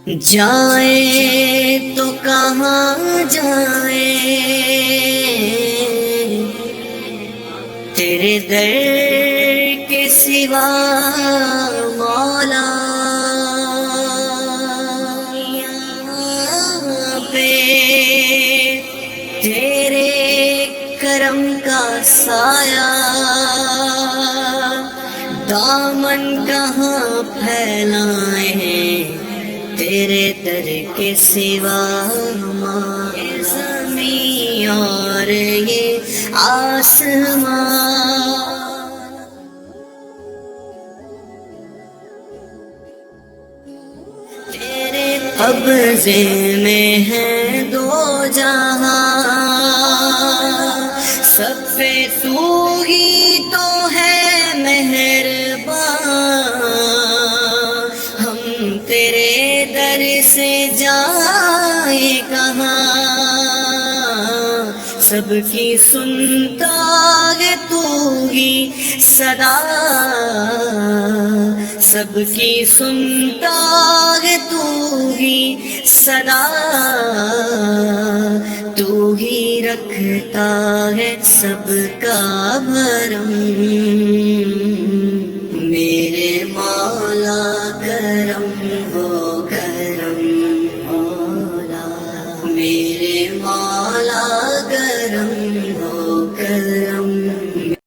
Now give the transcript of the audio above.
جائیں تو کہاں جائیں، تیرے در کے سوا مولا، یہاں پہ تیرے کرم کا سایہ، دامن کہاں پھیلائیں تیرے در کے سوا، ہمارے زمین اور یہ آسمان۔ تیرے قبضے میں ہے دو جہاں، سب پہ تو ہی تو ہے مہربان، ہم تیرے در سے جائیں کہاں، سب کی سنتا ہے تو ہی صدا، سب کی سنتا ہے تو ہی صدا، تو ہی رکھتا ہے سب کا بھرم، میرے مولا کرم ہو